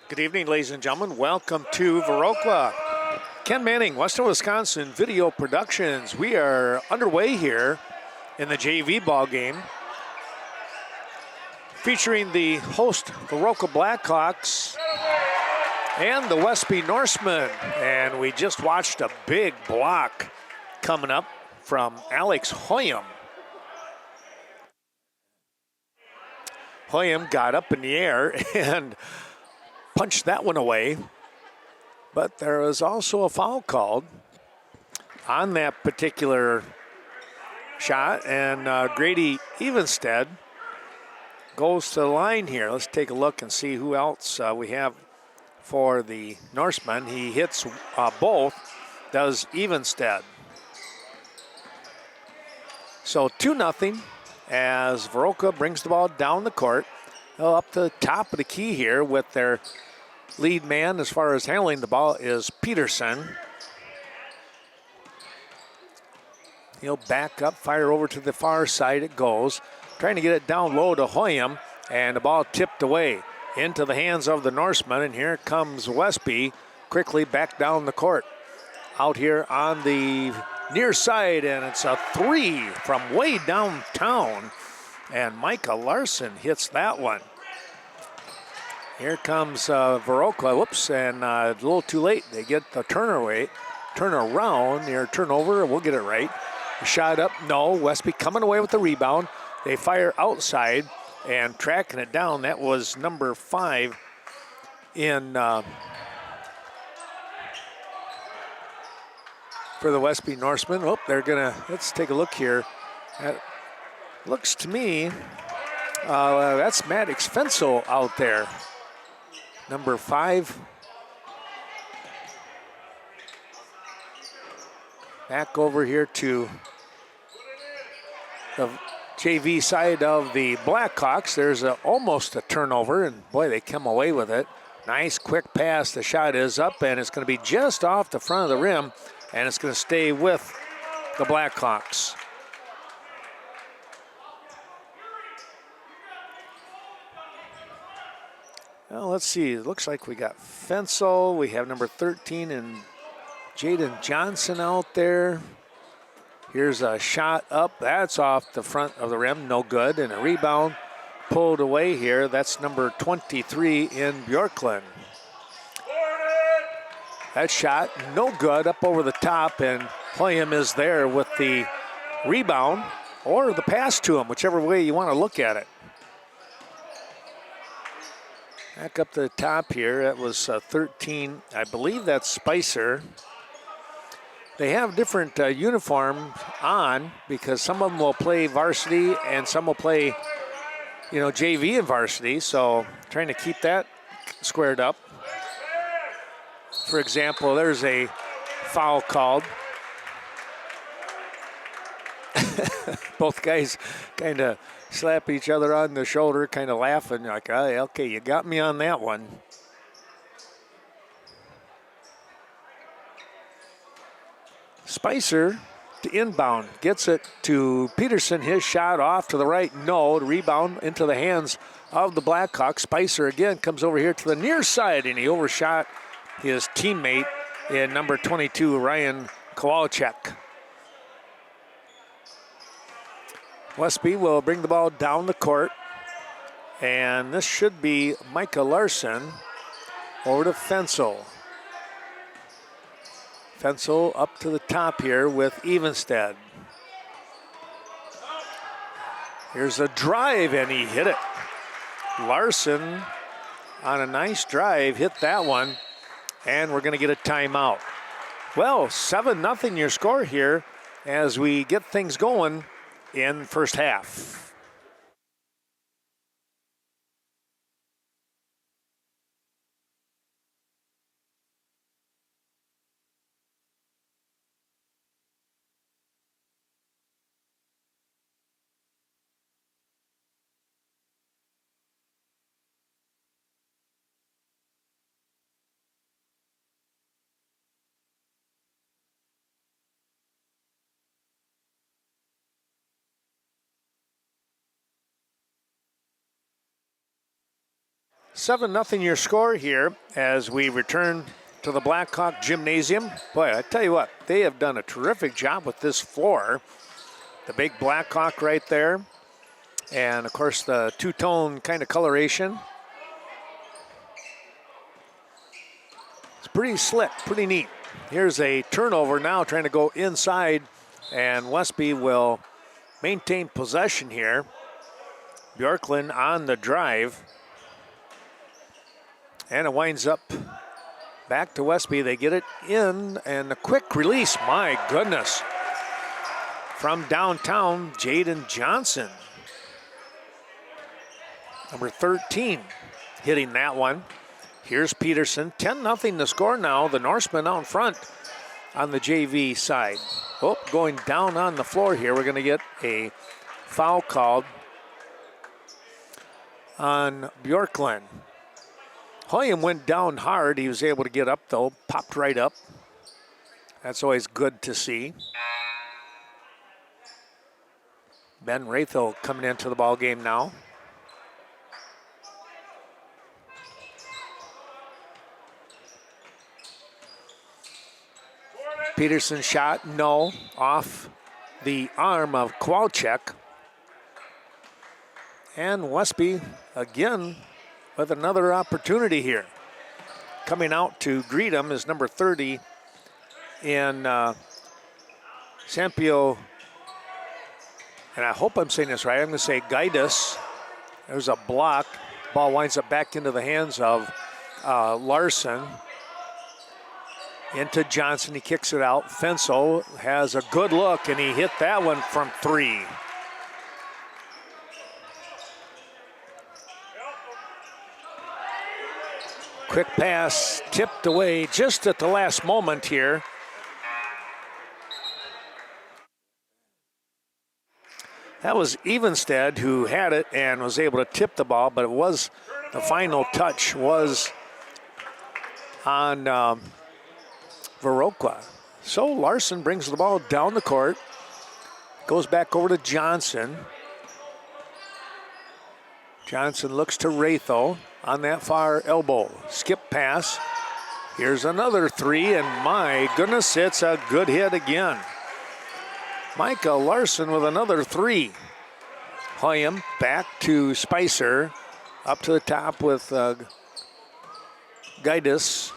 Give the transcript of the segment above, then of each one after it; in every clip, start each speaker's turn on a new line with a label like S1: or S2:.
S1: Good evening, ladies and gentlemen. Welcome to Viroqua. Ken Manning, Western Wisconsin Video Productions. We are underway here in the JV ball game, featuring the host Viroqua Blackhawks and the Westby Norsemen. And we just watched a big block coming up from Alex Hoyam. Hoyam got up in the air and punched that one away, but there was also a foul called on that particular shot, and Grady Evenstead goes to the line here. Let's take a look and see who else we have for the Norsemen. He hits both, does Evenstead. So 2-0 as Viroqua brings the ball down the court. Up to the top of the key here with their lead man as far as handling the ball is Peterson. He'll back up, fire over to the far side it goes. Trying to get it down low to Hoyam, and the ball tipped away into the hands of the Norsemen, and here comes Westby quickly back down the court. Out here on the near side, and it's a three from way downtown. And Micah Larson hits that one. Here comes Viroqua. Whoops, and a little too late. They get the turnaround, near turnover. We'll get it right. Shot up, no. Westby coming away with the rebound. They fire outside and tracking it down. That was number 5 in for the Westby Norsemen. Oh, they're gonna. Let's take a look here. Looks to me, that's Maddox Fensel out there. Number 5. Back over here to the JV side of the Blackhawks. There's almost a turnover, and boy, they come away with it. Nice quick pass. The shot is up, and it's going to be just off the front of the rim, and it's going to stay with the Blackhawks. Well, let's see. It looks like we got Fensel. We have number 13 and Jaden Johnson out there. Here's a shot up. That's off the front of the rim. No good. And a rebound pulled away here. That's number 23 in Bjorklund. That shot, no good, up over the top. And Hoyam is there with the rebound or the pass to him, whichever way you want to look at it. Back up to the top here, that was 13. I believe that's Spicer. They have different uniforms on because some of them will play varsity and some will play, JV and varsity. So trying to keep that squared up. For example, there's a foul called. Both guys kind of slap each other on the shoulder, kind of laughing, like, oh, okay, you got me on that one. Spicer to inbound, gets it to Peterson, his shot off to the right, no, rebound into the hands of the Blackhawks. Spicer again comes over here to the near side, and he overshot his teammate in number 22, Ryan Kowalczyk. Westby will bring the ball down the court, and this should be Micah Larson over to Fensel. Fensel up to the top here with Evenstead. Here's a drive, and he hit it. Larson on a nice drive hit that one, and we're going to get a timeout. Well, 7-0 your score here as we get things going in first half. 7-0 your score here as we return to the Blackhawk Gymnasium. Boy, I tell you what, they have done a terrific job with this floor. The big Blackhawk right there. And, of course, the two-tone kind of coloration. It's pretty slick, pretty neat. Here's a turnover now trying to go inside, and Westby will maintain possession here. Bjorklund on the drive. And it winds up back to Westby. They get it in, and a quick release. My goodness. From downtown, Jaden Johnson. Number 13 hitting that one. Here's Peterson. 10-0 the score now. The Norsemen out in front on the JV side. Oh, going down on the floor here. We're going to get a foul called on Bjorklund. Hoyam went down hard. He was able to get up, though. Popped right up. That's always good to see. Ben Rathel coming into the ball game now. Peterson shot, no, off the arm of Kowalczyk. And Westby again with another opportunity here. Coming out to greet him is number 30 in Sampio, and I hope I'm saying this right. I'm going to say Gaidas. There's a block. Ball winds up back into the hands of Larson. Into Johnson, he kicks it out. Fensel has a good look, and he hit that one from 3. Quick pass, tipped away just at the last moment here. That was Evenstead who had it and was able to tip the ball, but it was, the final touch was on Viroqua. So Larson brings the ball down the court, goes back over to Johnson. Johnson looks to Rathel on that far elbow. Skip pass. Here's another 3, and my goodness, it's a good hit again. Micah Larson with another 3. Hoyam back to Spicer. Up to the top with Gaidas.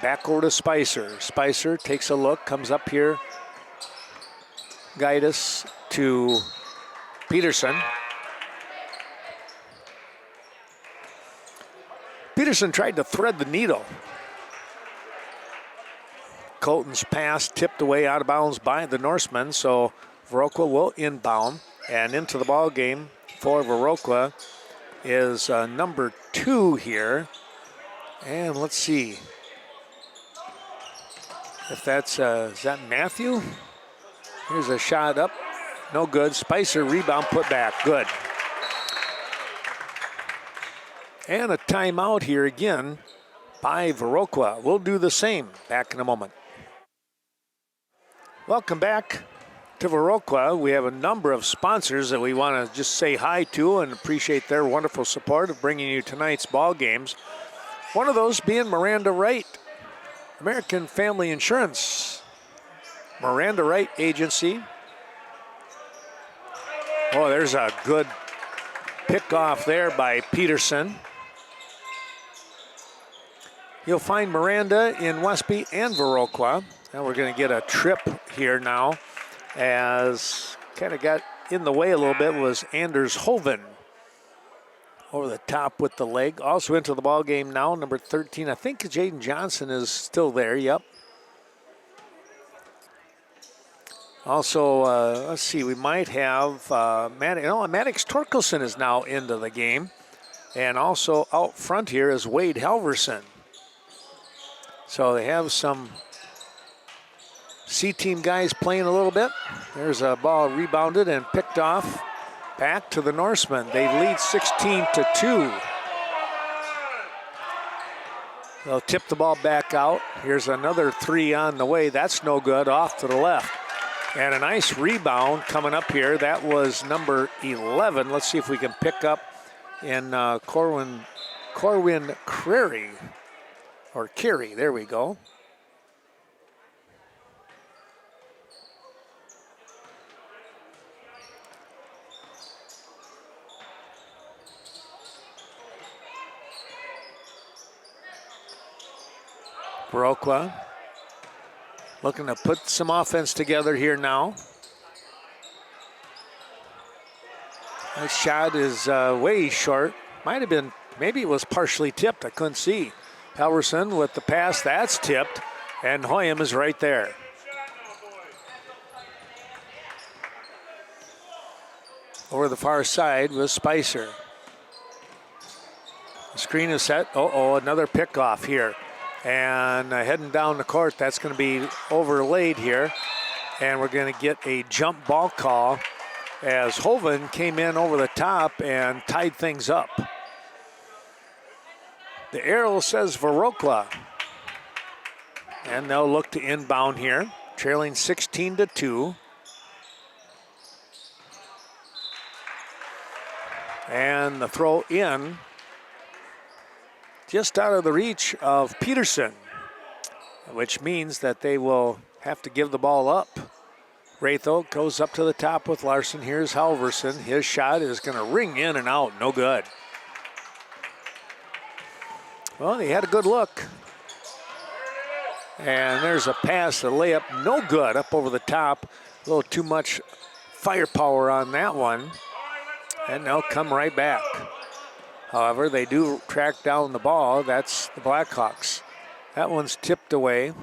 S1: Back over to Spicer. Spicer takes a look, comes up here. Gaidas to Peterson. Peterson tried to thread the needle. Colton's pass tipped away out of bounds by the Norsemen, so Viroqua will inbound. And into the ball game for Viroqua is number 2 here. And let's see if that's, is that Matthew? Here's a shot up, no good. Spicer rebound, put back, good. And a timeout here again by Viroqua. We'll do the same back in a moment. Welcome back to Viroqua. We have a number of sponsors that we want to just say hi to and appreciate their wonderful support of bringing you tonight's ball games. One of those being Miranda Wright, American Family Insurance. Miranda Wright Agency. Oh, there's a good pick off there by Peterson. You'll find Miranda in Westby and Viroqua. Now we're going to get a trip here now, as kind of got in the way a little bit was Anders Hoven. Over the top with the leg. Also into the ball game now, number 13. I think Jaden Johnson is still there, yep. Also, let's see, we might have Maddox Torkelson is now into the game. And also out front here is Wade Halverson. So they have some C-team guys playing a little bit. There's a ball rebounded and picked off. Back to the Norsemen. They lead 16-2. They'll tip the ball back out. Here's another 3 on the way. That's no good, off to the left. And a nice rebound coming up here. That was number 11. Let's see if we can pick up in Corwin Creary. Or Carey, there we go. Viroqua looking to put some offense together here now. That shot is way short. Might have been, maybe it was partially tipped. I couldn't see. Halverson with the pass, that's tipped, and Hoyam is right there. Over the far side was Spicer. The screen is set. Another pickoff here. And heading down the court, that's going to be overlaid here. And we're going to get a jump ball call as Hoven came in over the top and tied things up. The arrow says Viroqua. And they'll look to inbound here, trailing 16-2. And the throw in, just out of the reach of Peterson, which means that they will have to give the ball up. Ratho goes up to the top with Larson. Here's Halverson. His shot is going to ring in and out. No good. Well, they had a good look. And there's a pass, a layup, no good, up over the top. A little too much firepower on that one. And they'll come right back. However, they do track down the ball. That's the Blackhawks. That one's tipped away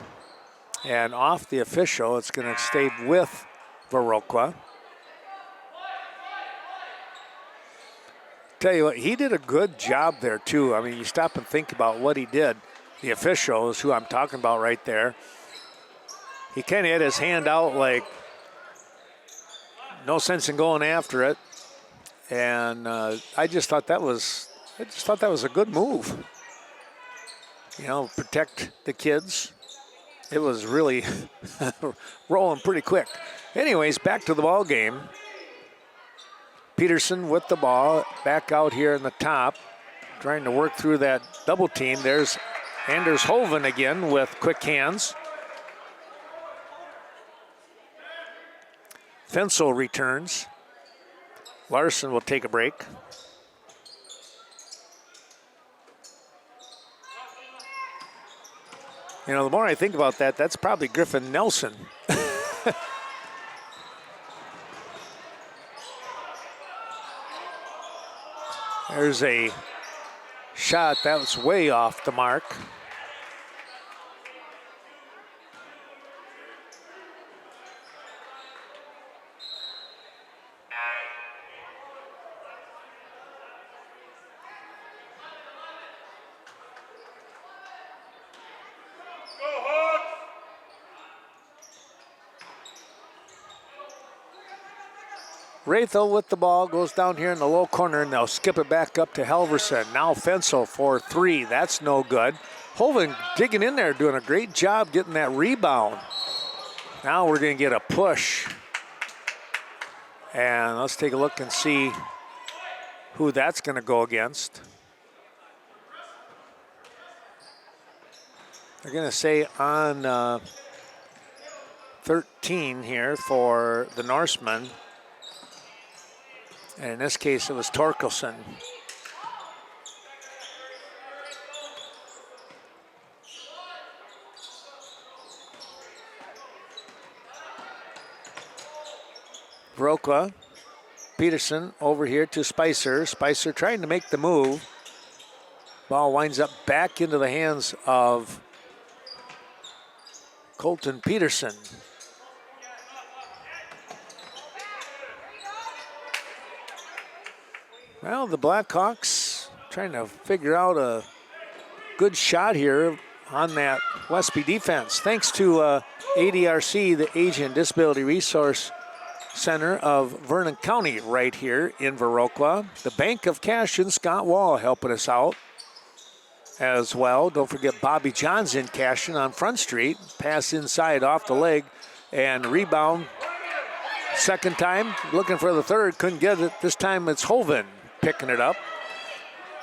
S1: and off the official. It's going to stay with Viroqua. Tell you what, he did a good job there too. I mean, you stop and think about what he did. The official is who I'm talking about right there. He kind of had his hand out like no sense in going after it. And I just thought that was a good move. You know, protect the kids. It was really rolling pretty quick. Anyways, back to the ball game. Peterson with the ball, back out here in the top, trying to work through that double team. There's Anders Hoven again with quick hands. Fensel returns. Larson will take a break. You know, the more I think about that, that's probably Griffin Nelson. There's a shot that was way off the mark. Ratho with the ball goes down here in the low corner, and they'll skip it back up to Halverson. Now Fensel for three. That's no good. Hoven digging in there, doing a great job getting that rebound. Now we're going to get a push. And let's take a look and see who that's going to go against. They're going to say on 13 here for the Norsemen. And in this case, it was Torkelson. Viroqua, Peterson over here to Spicer. Spicer trying to make the move. Ball winds up back into the hands of Colton Peterson. Well, the Blackhawks trying to figure out a good shot here on that Westby defense. Thanks to ADRC, the Age and Disability Resource Center of Vernon County right here in Viroqua. The Bank of Cash and Scott Wall helping us out as well. Don't forget Bobby John's in cashing on Front Street. Pass inside off the leg and rebound Second time, looking for the third, couldn't get it. This time it's Hoven picking it up.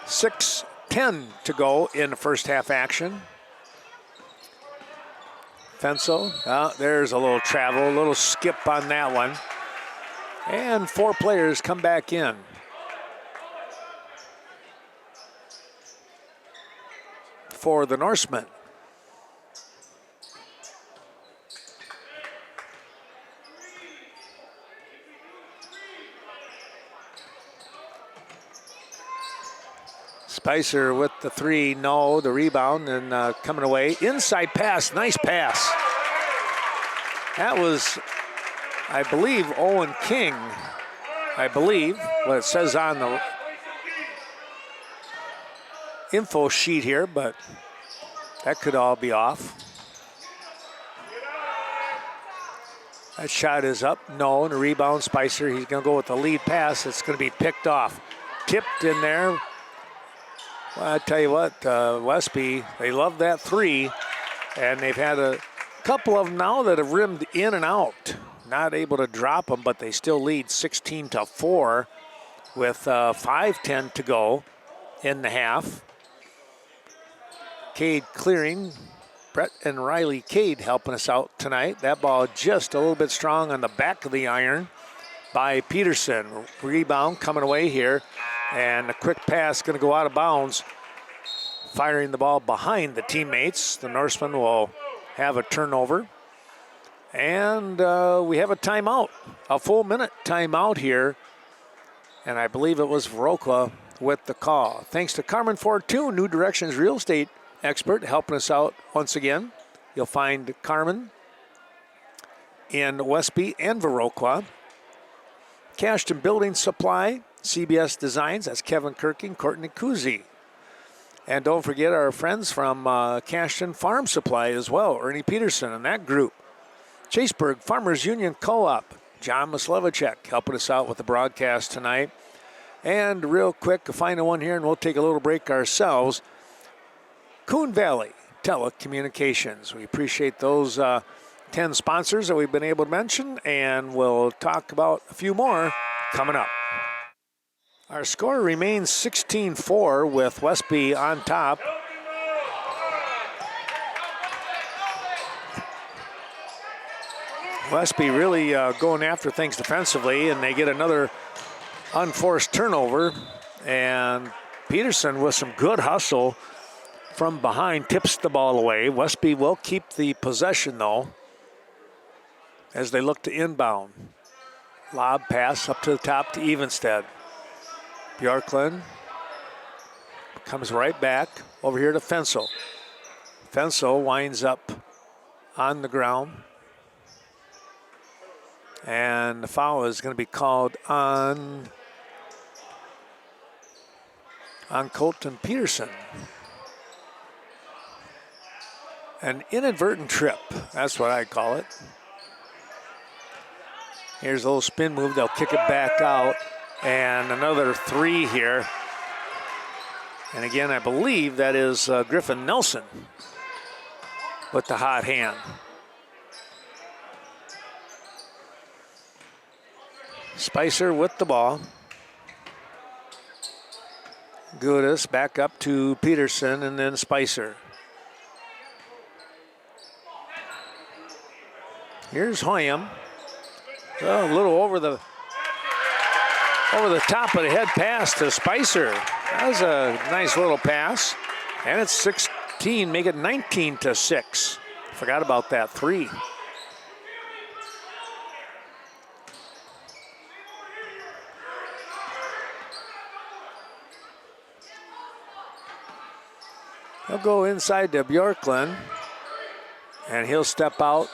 S1: 6:10 to go in the first half action. Fensel, there's a little travel, a little skip on that one. And 4 players come back in. For the Norsemen. Spicer with the 3, no, the rebound, and coming away. Inside pass, nice pass. That was, I believe, Owen King. I believe what it says on the info sheet here, but that could all be off. That shot is up, no, and the rebound, Spicer. He's going to go with the lead pass. It's going to be picked off. Tipped in there. Well, I tell you what, Westby, they love that 3, and they've had a couple of them now that have rimmed in and out. Not able to drop them, but they still lead 16-4 with 5:10 to go in the half. Cade clearing. Brett and Riley Cade helping us out tonight. That ball just a little bit strong on the back of the iron by Peterson. Rebound coming away here. And a quick pass going to go out of bounds. Firing the ball behind the teammates. The Norsemen will have a turnover. And we have a timeout. A full minute timeout here. And I believe it was Viroqua with the call. Thanks to Carmen Fortune, New Directions real estate expert, helping us out once again. You'll find Carmen in Westby and Viroqua. Cashton Building Supply. CBS Designs, that's Kevin Kirking, Courtney Kuzi. And don't forget our friends from Cashton Farm Supply as well, Ernie Peterson and that group. Chaseburg Farmers Union Co-op, John Maslevicek helping us out with the broadcast tonight. And real quick, a final one here, and we'll take a little break ourselves. Coon Valley Telecommunications. We appreciate those 10 sponsors that we've been able to mention, and we'll talk about a few more coming up. Our score remains 16-4 with Westby on top. Westby really going after things defensively, and they get another unforced turnover. And Peterson with some good hustle from behind tips the ball away. Westby will keep the possession though as they look to inbound. Lob pass up to the top to Evenstead. Bjorklund comes right back over here to Fensel. Fensel winds up on the ground. And the foul is going to be called on Colton Peterson. An inadvertent trip, that's what I call it. Here's a little spin move, they'll kick it back out. And another 3 here. And again, I believe that is Griffin Nelson with the hot hand. Spicer with the ball. Gudis back up to Peterson and then Spicer. Here's Hoyam. A little over the top of the head pass to Spicer. That was a nice little pass. And it's 16, make it 19-6. Forgot about that 3. He'll go inside to Bjorklund. And he'll step out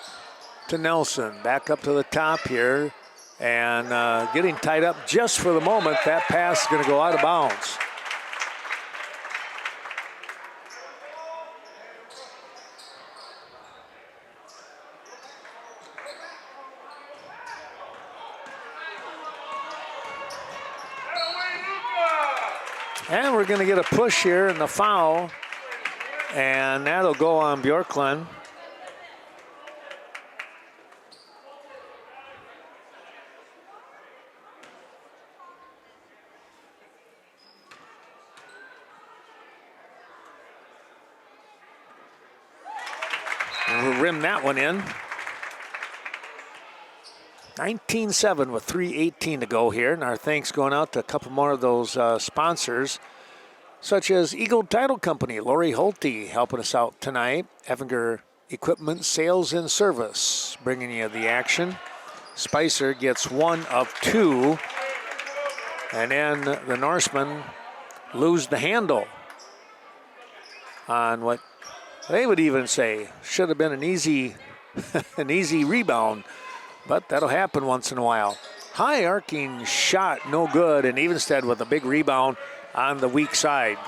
S1: to Nelson. Back up to the top here. And getting tied up just for the moment. That pass is going to go out of bounds. And we're going to get a push here in the foul. And that'll go on Bjorklund. rim that one in. 19-7 with 3:18 to go here. And our thanks going out to a couple more of those sponsors, such as Eagle Title Company, Lori Holte helping us out tonight. Evinger Equipment Sales and Service bringing you the action. Spicer gets 1 of 2. And then the Norsemen lose the handle on what they would even say should have been an easy rebound, but that'll happen once in a while. High arcing shot, no good, and Evenstead with a big rebound on the weak side.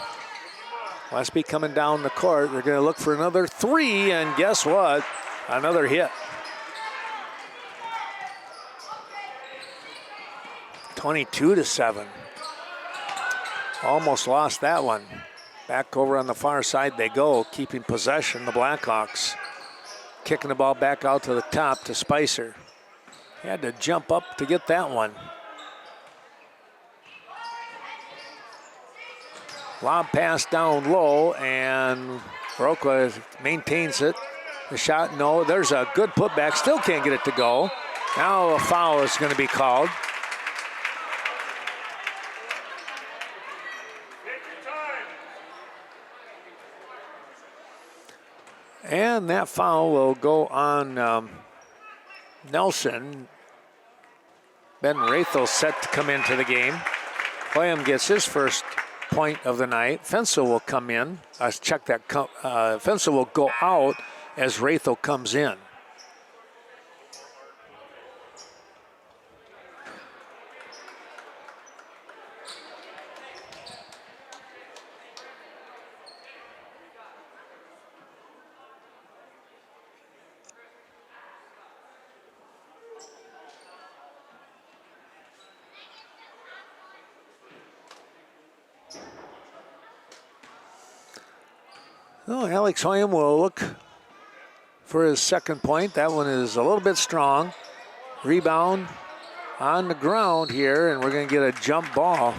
S1: Westby coming down the court. They're going to look for another 3, and guess what? Another hit. 22-7. Almost lost that one. Back over on the far side they go, keeping possession, the Blackhawks. Kicking the ball back out to the top to Spicer. He had to jump up to get that one. Lob pass down low, and Viroqua maintains it. The shot, no. There's a good putback. Still can't get it to go. Now a foul is going to be called. And that foul will go on Nelson. Ben Rathel set to come into the game. Hoyam gets his first point of the night. Fensel will come in. Check that. Fensel will go out as Rathel comes in. Oh, Alex Hoyam will look for his second point. That one is a little bit strong. Rebound on the ground here, and we're going to get a jump ball.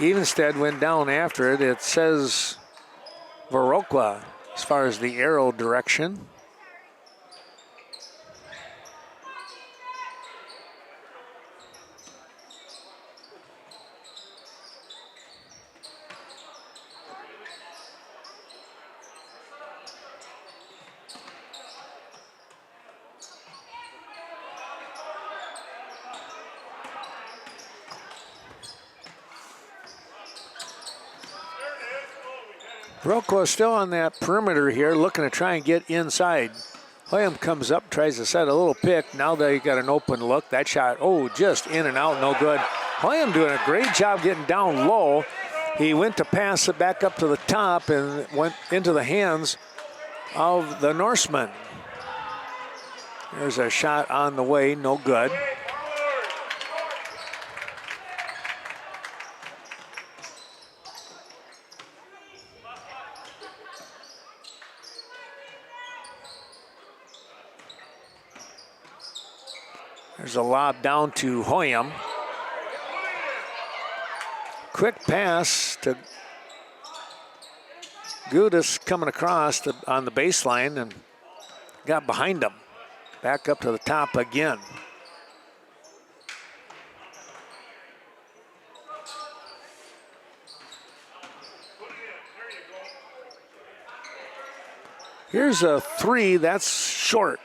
S1: Evenstead went down after it. It says Viroqua as far as the arrow direction. Viroqua still on that perimeter here, looking to try and get inside. Hoyam comes up, tries to set a little pick. Now they got an open look. That shot, just in and out, no good. Hoyam doing a great job getting down low. He went to pass it back up to the top and went into the hands of the Norsemen. There's a shot on the way, no good. There's a lob down to Hoyam. Quick pass to Gudis coming across on the baseline and got behind him. Back up to the top again. Here's a 3, that's short.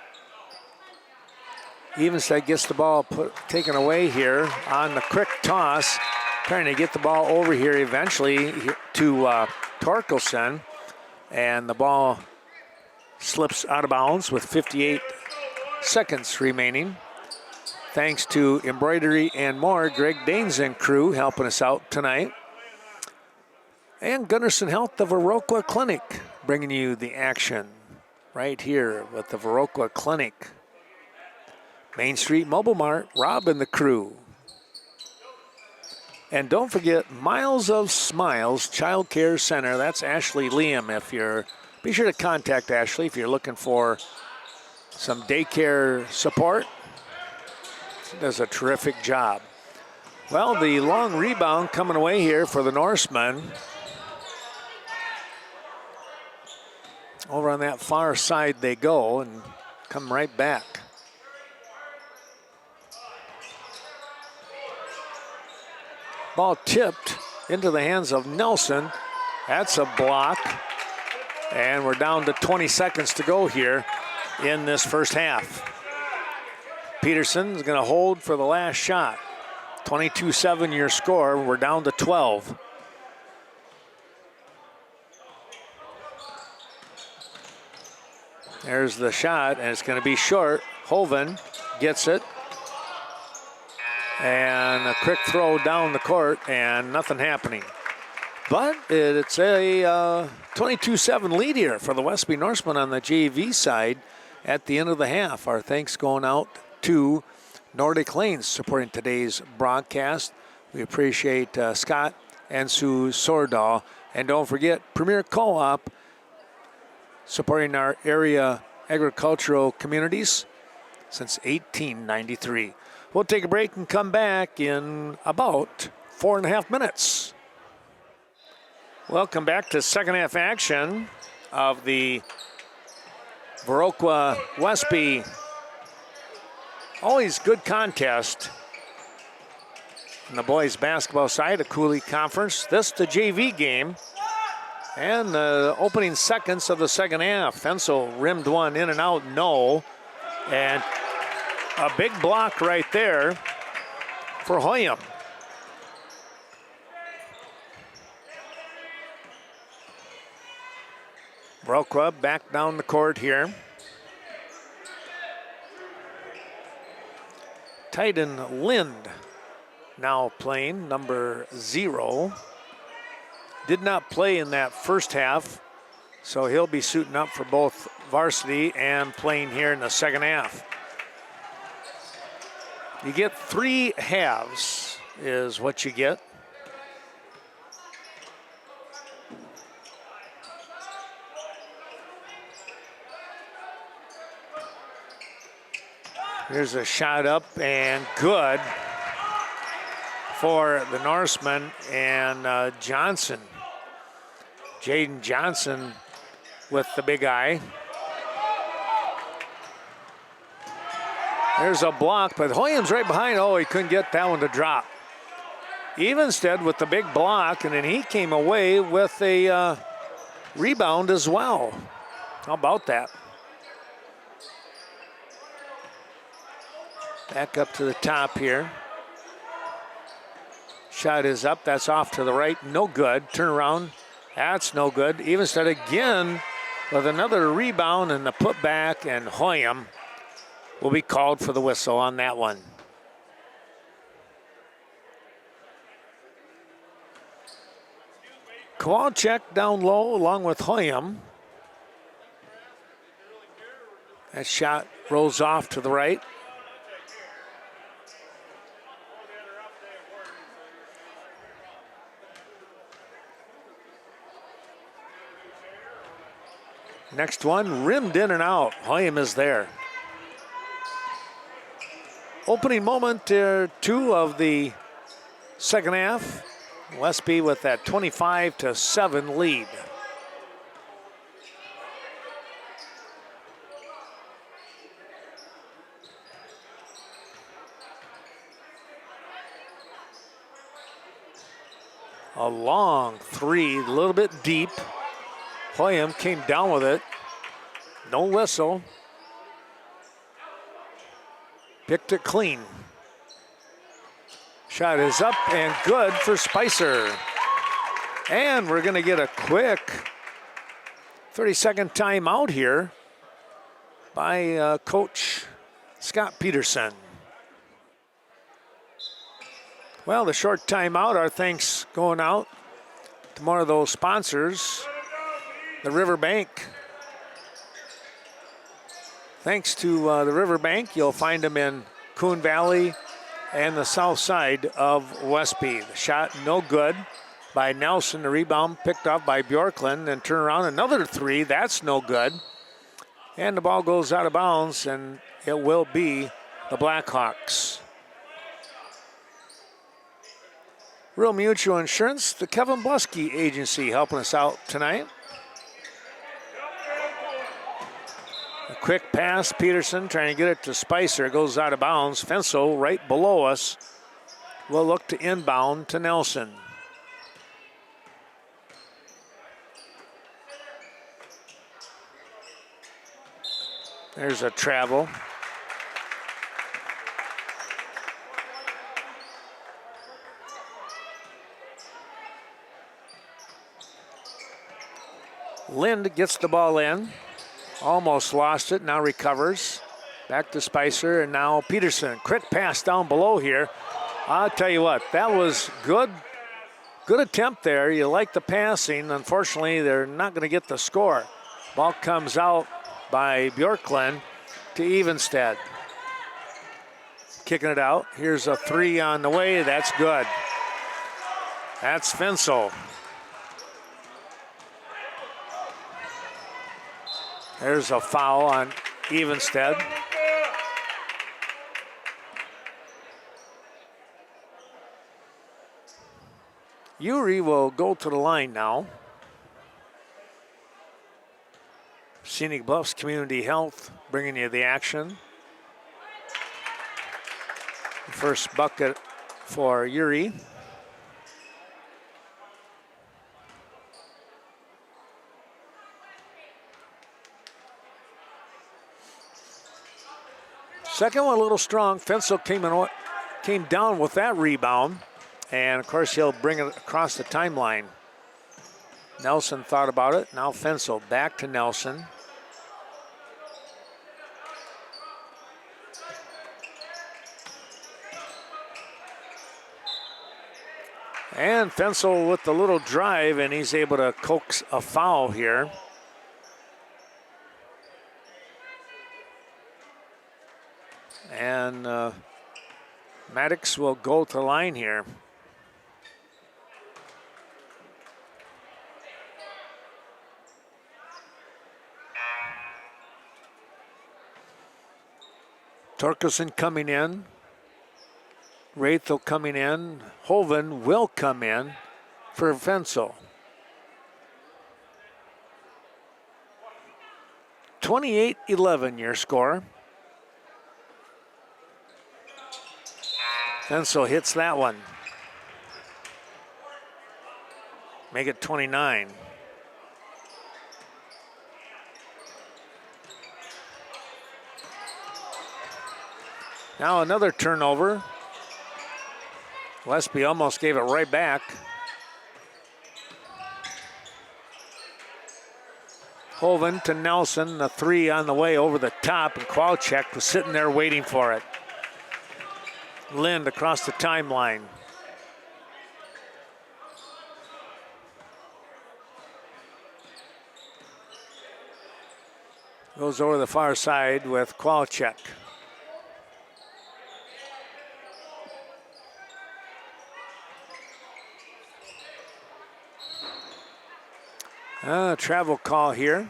S1: Evenstead gets the ball taken away here on the quick toss, trying to get the ball over here eventually to Torkelson, and the ball slips out of bounds with 58 seconds remaining. Thanks to Embroidery and More, Greg Danes and crew helping us out tonight. And Gunderson Health, the Viroqua Clinic, bringing you the action right here with the Viroqua Clinic. Main Street Mobile Mart, Rob and the crew. And don't forget Miles of Smiles Child Care Center. That's Ashley Liam. Be sure to contact Ashley if you're looking for some daycare support. She does a terrific job. Well, the long rebound coming away here for the Norsemen. Over on that far side they go and come right back. Ball tipped into the hands of Nelson. That's a block. And we're down to 20 seconds to go here in this first half. Peterson's going to hold for the last shot. 22-7 your score. We're down to 12. There's the shot, and it's going to be short. Hoven gets it. And a quick throw down the court, and nothing happening. But it's a 22-7 lead here for the Westby Norsemen on the JV side at the end of the half. Our thanks going out to Nordic Lanes supporting today's broadcast. We appreciate Scott and Sue Sordahl. And don't forget, Premier Co-op supporting our area agricultural communities since 1893. We'll take a break and come back in about 4.5 minutes. Welcome back to second half action of the Viroqua Westby. Always good contest on the boys basketball side of Coulee Conference. This the JV game. And the opening seconds of the second half. Fensel rimmed one in and out, no. And a big block right there for Hoyam. Viroqua back down the court here. Titan Lind now playing, number 0. Did not play in that first half, so he'll be suiting up for both varsity and playing here in the second half. You get 3 halves is what you get. Here's a shot up and good for the Norsemen and Johnson. Jaden Johnson with the big eye. There's a block, but Hoyam's right behind. Oh, he couldn't get that one to drop. Evenstead with the big block, and then he came away with a rebound as well. How about that? Back up to the top here. Shot is up, that's off to the right, no good. Turn around, that's no good. Evenstead again with another rebound and the putback, and Hoyam will be called for the whistle on that one. Kowalczyk down low along with Hoyam. That shot rolls off to the right. Next one, rimmed in and out. Hoyam is there. Opening moment 2 of the second half. Westby with that 25-7 lead. A long 3, a little bit deep. Hoyam came down with it. No whistle. Picked it clean. Shot is up and good for Spicer. And we're going to get a quick 30-second timeout here by Coach Scott Peterson. Well, the short timeout, our thanks going out to one of those sponsors, the Riverbank. Thanks to the Riverbank, you'll find them in Coon Valley and the south side of Westby. The shot no good by Nelson. The rebound picked up by Bjorklund, and turn around another 3. That's no good. And the ball goes out of bounds, and it will be the Blackhawks. Real Mutual Insurance, the Kevin Blusky Agency helping us out tonight. quick pass. Peterson trying to get it to Spicer. It goes out of bounds. Fensel right below us will look to inbound to Nelson. There's a travel. Lind gets the ball in. Almost lost it, now recovers. Back to Spicer, and now Peterson. Quick pass down below here. I'll tell you what, that was good attempt there. You like the passing. Unfortunately, they're not going to get the score. Ball comes out by Bjorklund to Evenstead. Kicking it out. Here's a 3 on the way. That's good. That's Fensel. There's a foul on Evenstead. Uri will go to the line now. Scenic Bluffs Community Health bringing you the action. First bucket for Uri. Second one a little strong. Fensel came down with that rebound. And of course he'll bring it across the timeline. Nelson thought about it. Now Fensel back to Nelson. And Fensel with the little drive, and he's able to coax a foul here. And Maddox will go to the line here. Torkelson coming in. Rathel coming in. Hoven will come in for Fensel. 28-11 your score. Fensel hits that one. Make it 29. Now another turnover. Westby almost gave it right back. Hoven to Nelson, the 3 on the way over the top, and Kowalczyk was sitting there waiting for it. Lind across the timeline. Goes over the far side with Kowalczyk. Travel call here.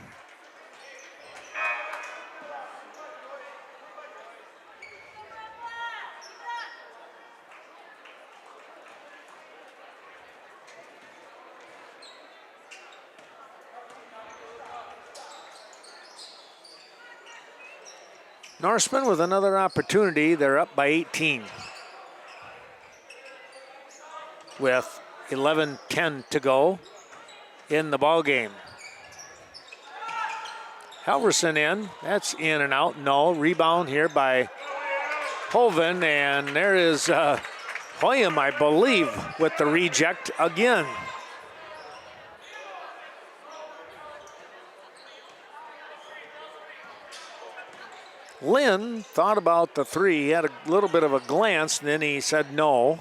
S1: Norsemen with another opportunity. They're up by 18 with 11:10 to go in the ball game. Halverson in. That's in and out. No. Rebound here by Hoven. And there is Hoyam, I believe, with the reject again. Lynn thought about the 3. He had a little bit of a glance, and then he said no.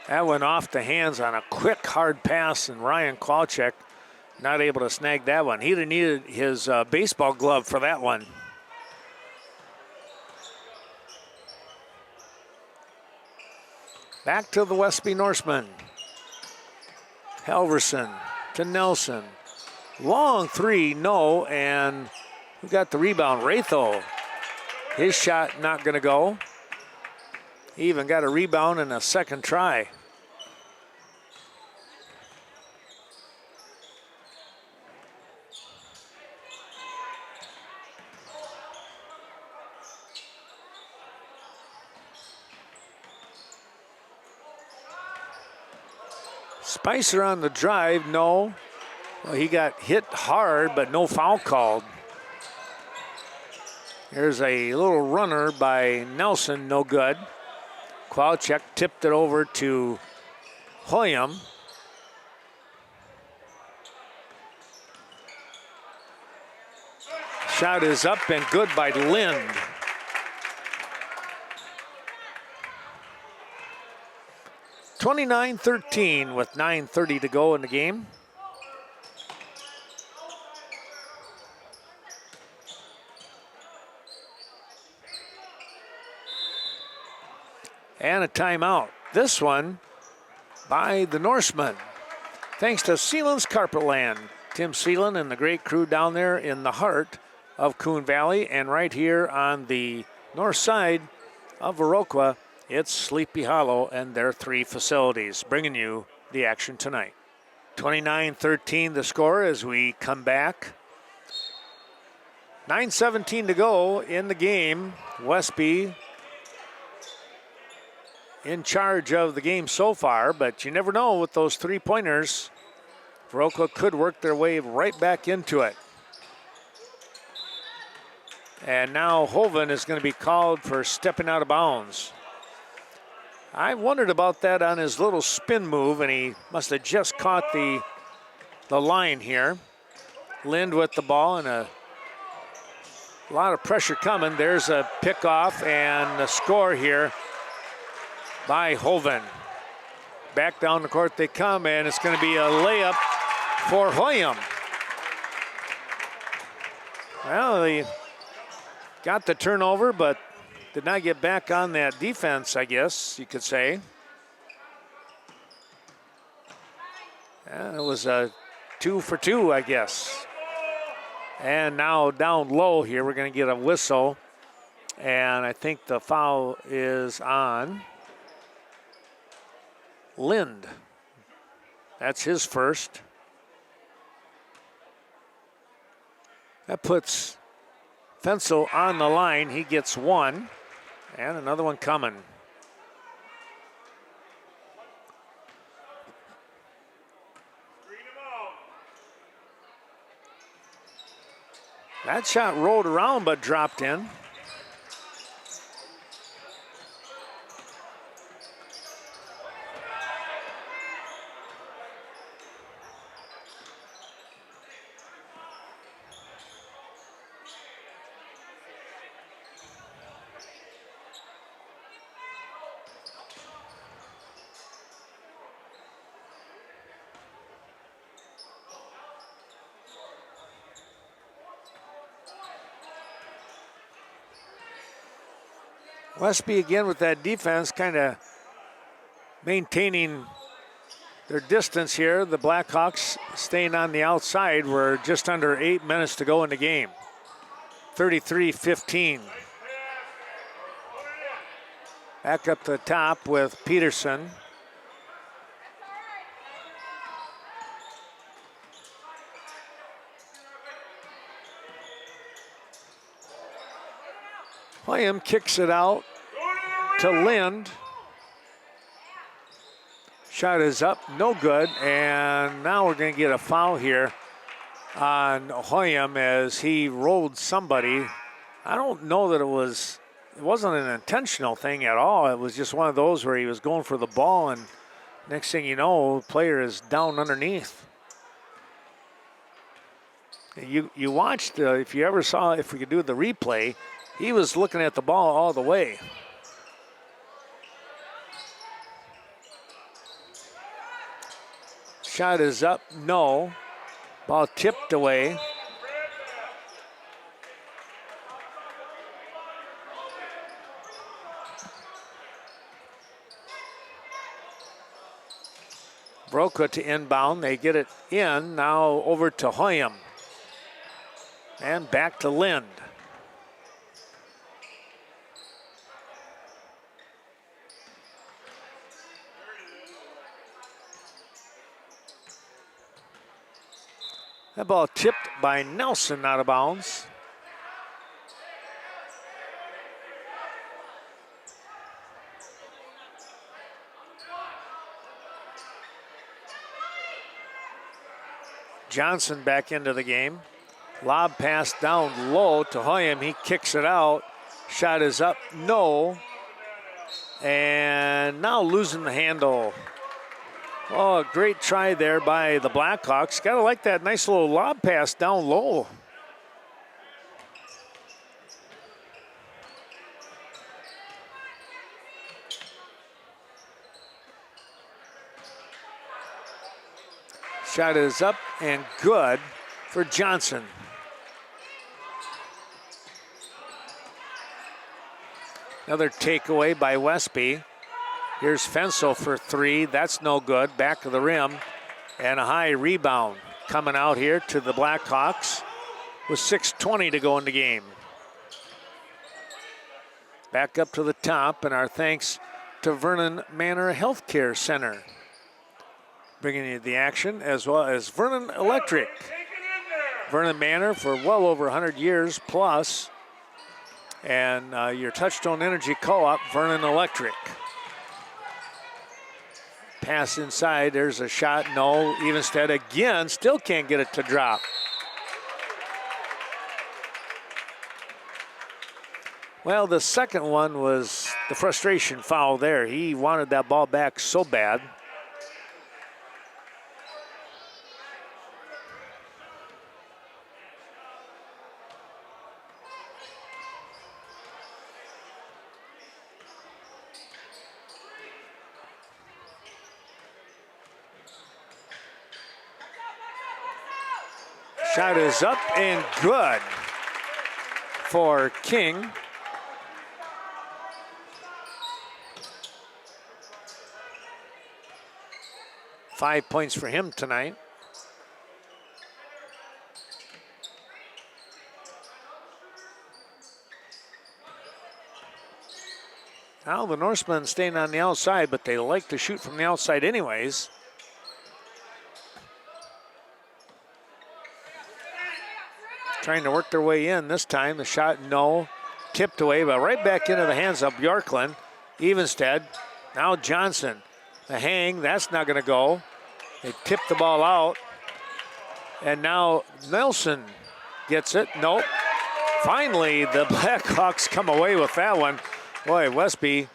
S1: That went off the hands on a quick, hard pass, and Ryan Kowalczyk not able to snag that one. He'd have needed his baseball glove for that one. Back to the Westby Norsemen. Halverson to Nelson. Long 3, no, and we got the rebound. Rathel, his shot not going to go. He even got a rebound in a second try. Spicer on the drive, no. Well, he got hit hard, but no foul called. Here's a little runner by Nelson, no good. Kowalczyk tipped it over to Hoyam. Shot is up and good by Lind. (29-13) with 9:30 to go in the game. And a timeout. This one by the Norsemen. Thanks to Sealand's Carpetland. Tim Sealand and the great crew down there in the heart of Coon Valley, and right here on the north side of Viroqua, it's Sleepy Hollow and their 3 facilities, bringing you the action tonight. 29-13 the score as we come back. 9:17 to go in the game. Westby in charge of the game so far, but you never know with those 3-pointers. Viroqua could work their way right back into it. And now Hoven is going to be called for stepping out of bounds. I wondered about that on his little spin move, and he must have just caught the line here. Lind with the ball, and a lot of pressure coming. There's a pickoff and the score here by Hoven. Back down the court they come, and it's going to be a layup for Hoyam. Well, they got the turnover, but did not get back on that defense, I guess you could say. And it was a 2 for 2, I guess. And now down low here, we're going to get a whistle. And I think the foul is on Lind. That's his first. That puts Fensel on the line. He gets 1. And another one coming. That shot rolled around but dropped in. Westby again with that defense, kind of maintaining their distance here. The Blackhawks staying on the outside. We're just under 8 minutes to go in the game. 33-15. Back up the top with Peterson. William kicks it out to Lind. Shot is up, no good, and now we're going to get a foul here on Hoyam as he rolled somebody. I don't know that it wasn't an intentional thing at all. It was just one of those where he was going for the ball, and next thing you know, the player is down underneath. You watched, if you ever saw, if we could do the replay, he was looking at the ball all the way. Shot is up, no. Ball tipped away. Viroqua to inbound, they get it in, now over to Hoyam. And back to Lind. That ball tipped by Nelson out of bounds. Johnson back into the game. Lob pass down low to Hoyam. He kicks it out. Shot is up, no. And now losing the handle. Oh, a great try there by the Blackhawks. Gotta like that nice little lob pass down low. Shot is up and good for Johnson. Another takeaway by Westby. Here's Fensel for three. That's no good. Back of the rim. And a high rebound coming out here to the Blackhawks with 6:20 to go in the game. Back up to the top, and our thanks to Vernon Manor Healthcare Center, bringing you the action, as well as Vernon Electric. Vernon Manor for well over 100 years plus. And your Touchstone Energy Co-op, Vernon Electric. Pass inside, there's a shot, no. Evenstead again, still can't get it to drop. Well, the second one was the frustration foul there. He wanted that ball back so bad. Shot is up and good for King. Five points for him tonight. Now the Norsemen staying on the outside, but they like to shoot from the outside anyways. Trying to work their way in this time. The shot, no. Tipped away, but right back into the hands of Bjorklund. Evenstead. Now Johnson. The hang, that's not going to go. They tip the ball out. And now Nelson gets it. Nope. Finally, the Blackhawks come away with that one. Boy, Westby,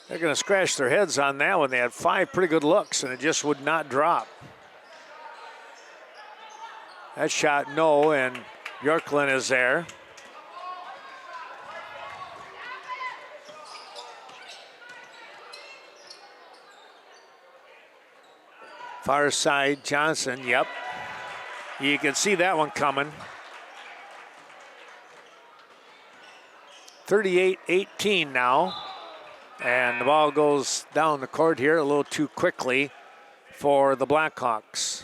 S1: they're going to scratch their heads on that one. They had 5 pretty good looks, and it just would not drop. That shot, no, and Bjorklund is there. Far side, Johnson, yep. You can see that one coming. 38-18 now. And the ball goes down the court here a little too quickly for the Blackhawks.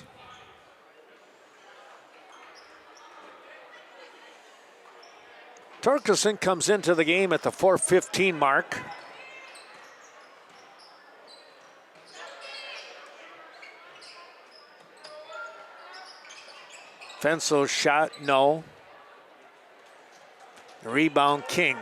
S1: Torkelson comes into the game at the 4:15 mark. Fensel's shot, no. Rebound, King.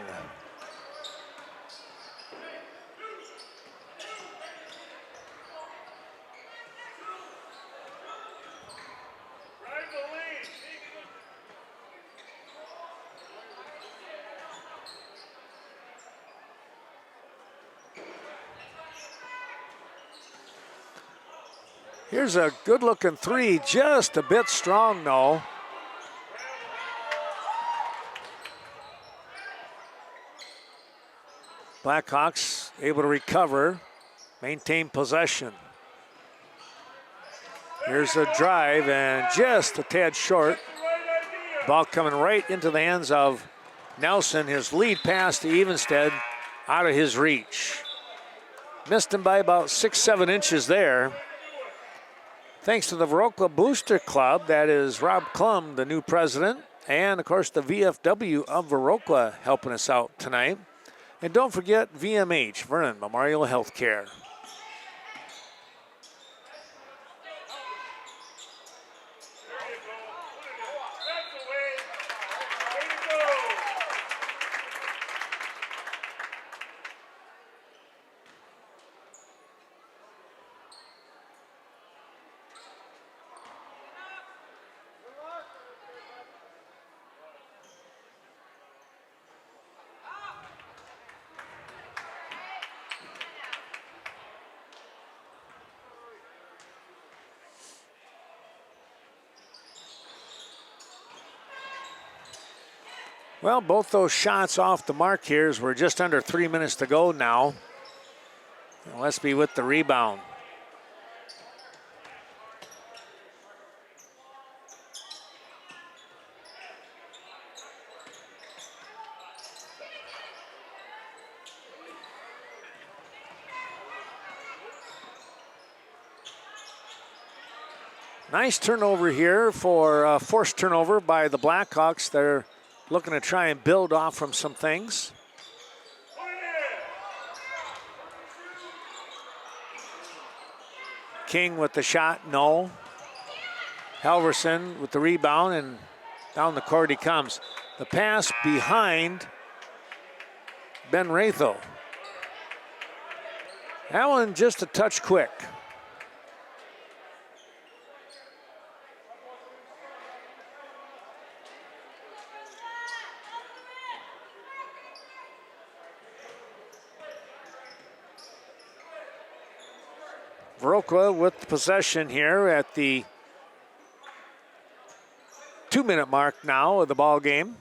S1: Here's a good-looking three, just a bit strong, though. Blackhawks able to recover, maintain possession. Here's a drive, and just a tad short. Ball coming right into the hands of Nelson. His lead pass to Evenstead, out of his reach. Missed him by about 6-7 inches there. Thanks to the Viroqua Booster Club, that is Rob Klum, the new president, and of course the VFW of Viroqua helping us out tonight. And don't forget VMH, Vernon Memorial Healthcare. Well, both those shots off the mark here as we're just under 3 minutes to go now. Westby with the rebound. Nice turnover here for forced turnover by the Blackhawks. They're looking to try and build off from some things. King with the shot, no. Halverson with the rebound, and down the court he comes. The pass behind Ben Ratho. That one just a touch quick. Viroqua with possession here at the 2-minute mark now of the ball game.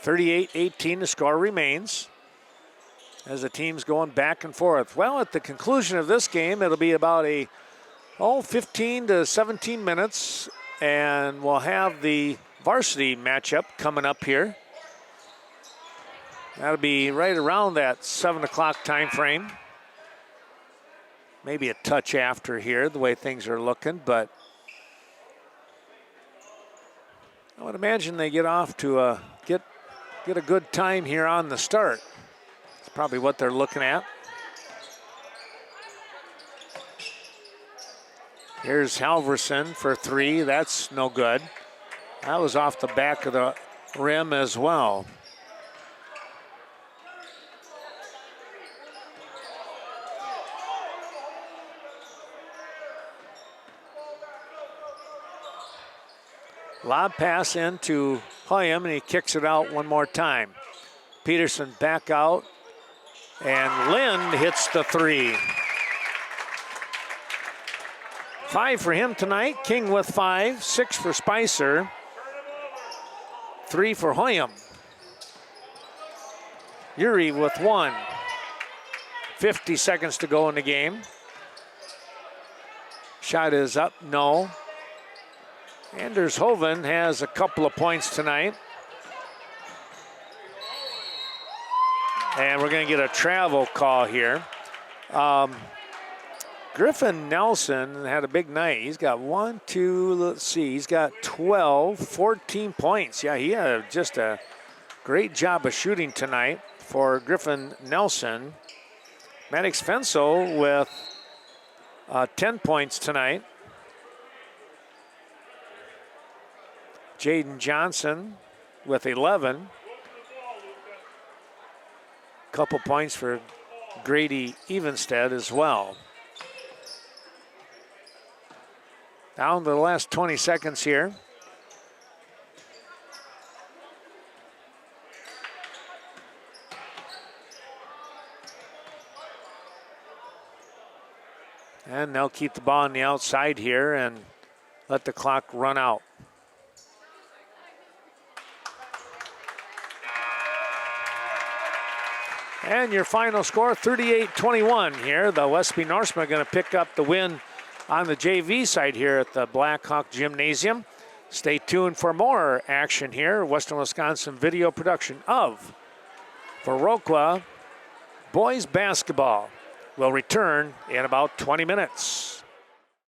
S1: 38-18 the score remains as the team's going back and forth. Well, at the conclusion of this game, it'll be about 15 to 17 minutes, and we'll have the varsity matchup coming up here. That'll be right around that 7 o'clock time frame. Maybe a touch after here, the way things are looking, but I would imagine they get off to get a good time here on the start. That's probably what they're looking at. Here's Halverson for 3. That's no good. That was off the back of the rim as well. Lob pass into Hoyam, and he kicks it out one more time. Peterson back out, and Lind hits the 3. 5 for him tonight. King with 5, 6 for Spicer, 3 for Hoyam. Uri with 1. 50 seconds to go in the game. Shot is up, no. Anders Hoven has a couple of points tonight. And we're going to get a travel call here. Griffin Nelson had a big night. He's got 12, 14 points. Yeah, he had just a great job of shooting tonight for Griffin Nelson. Maddox Fensel with 10 points tonight. Jaden Johnson with 11. Couple points for Grady Evenstead as well. Down to the last 20 seconds here. And they'll keep the ball on the outside here and let the clock run out. And your final score, 38-21 here. The Westby Norsemen are going to pick up the win on the JV side here at the Blackhawk Gymnasium. Stay tuned for more action here. Western Wisconsin video production of Viroqua boys basketball will return in about 20 minutes.